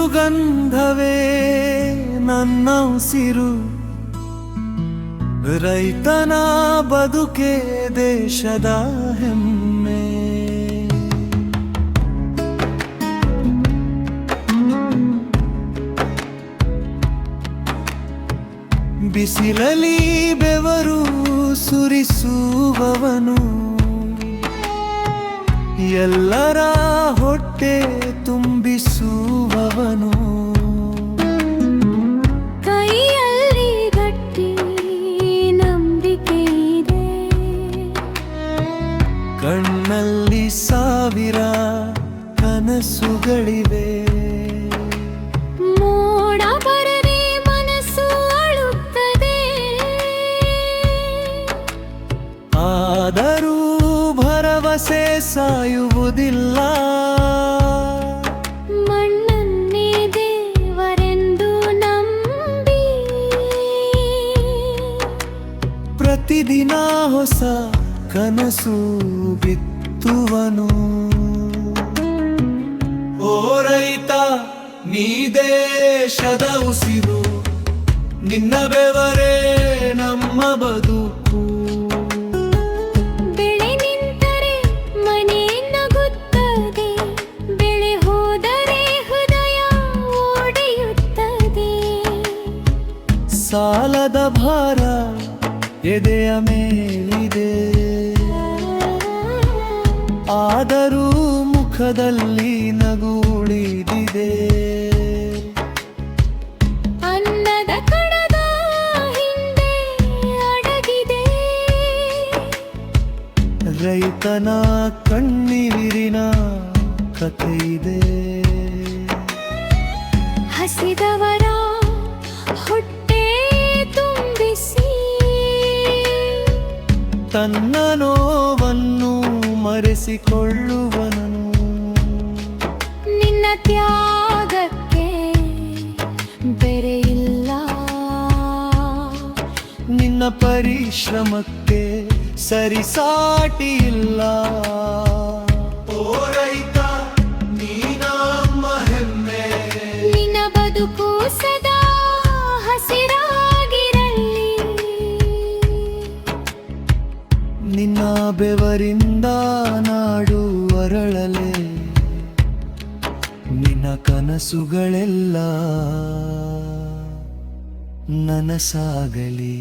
ಸುಗಂಧವೇ ನನ್ನ ಉಸಿರು, ರೈತನ ಬದುಕೆ ದೇಶದ ಹೆಮ್ಮೆ. ಬಿಸಿಲಲ್ಲಿ ಬೆವರು ಸುರಿಸುವವನು, ಎಲ್ಲರ ಹೊಟ್ಟೆ ತುಂಬಿಸುವವನು. ಕೈಯಲ್ಲಿ ಗಟ್ಟಿ ನಂಬಿಕೆ ಇದೆ, ಕಣ್ಣಲ್ಲಿ ಸಾವಿರ ಕನಸುಗಳಿವೆ. ಮೋಡ ಬರದೆ ಮನಸ್ಸು ಅಳುತ್ತದೆ, ಆದರೂ ಭರವಸೆ ಸಾಯುವುದಿಲ್ಲ. ಮಣ್ಣನ್ನೇ ದೇವರೆಂದು ನಂಬಿ ಪ್ರತಿದಿನ ಹೊಸ ಕನಸು ಬಿತ್ತುವನು. ಓ ರೈತ, ನೀ ದೇಶದ ಉಸಿರು, ನಿನ್ನ ಬೆವರೇ ನಮ್ಮ ಬದುಕು. ಬೆಳೆ ನಿಂತರೆ ಮನೆ ನಗುತ್ತದೆ, ಬೆಳೆ ಹೋದರೆ ಹೃದಯ ಒಡೆಯುತ್ತದೆ. ಸಾಲದ ಭಾರ ಎದೆಯ ಮೇಲಿದೆ, ಆದರೂ ಮುಖದಲ್ಲಿ ನಗು ಉಳಿದಿದೆ. ಅನ್ನದ ಕಣದ ಹಿಂದೆ ಅಡಗಿದೆ, ರೈತನ ಕಣ್ಣೀರಿನ ಕಥೆಯಿದೆ. ಹಸಿದವರ ಹೊಟ್ಟೆ ತುಂಬಿಸಿ ತನ್ನ ನೋವನ್ನು ಮರೆಸಿಕೊಳ್ಳುವನು. ನಿನ್ನ ತ್ಯಾಗಕ್ಕೆ ಬೆರೆಯಿಲ್ಲ, ನಿನ್ನ ಪರಿಶ್ರಮಕ್ಕೆ ಸರಿಸಾಟಿ ಇಲ್ಲ. ಓ ರೈತ, ನೀ ನಮ್ಮ ಹೆಮ್ಮೆ, ನಿನ್ನ ಬದುಕು ಸದಾ ಹಸಿರಾಗಿರಲಿ. ನಿನ್ನ ಬೆವರಿಂದ ನಾಡು ಅರಳಲೆ, ನಿನ್ನ ಕನಸುಗಳೆಲ್ಲ ನನಸಾಗಲಿ.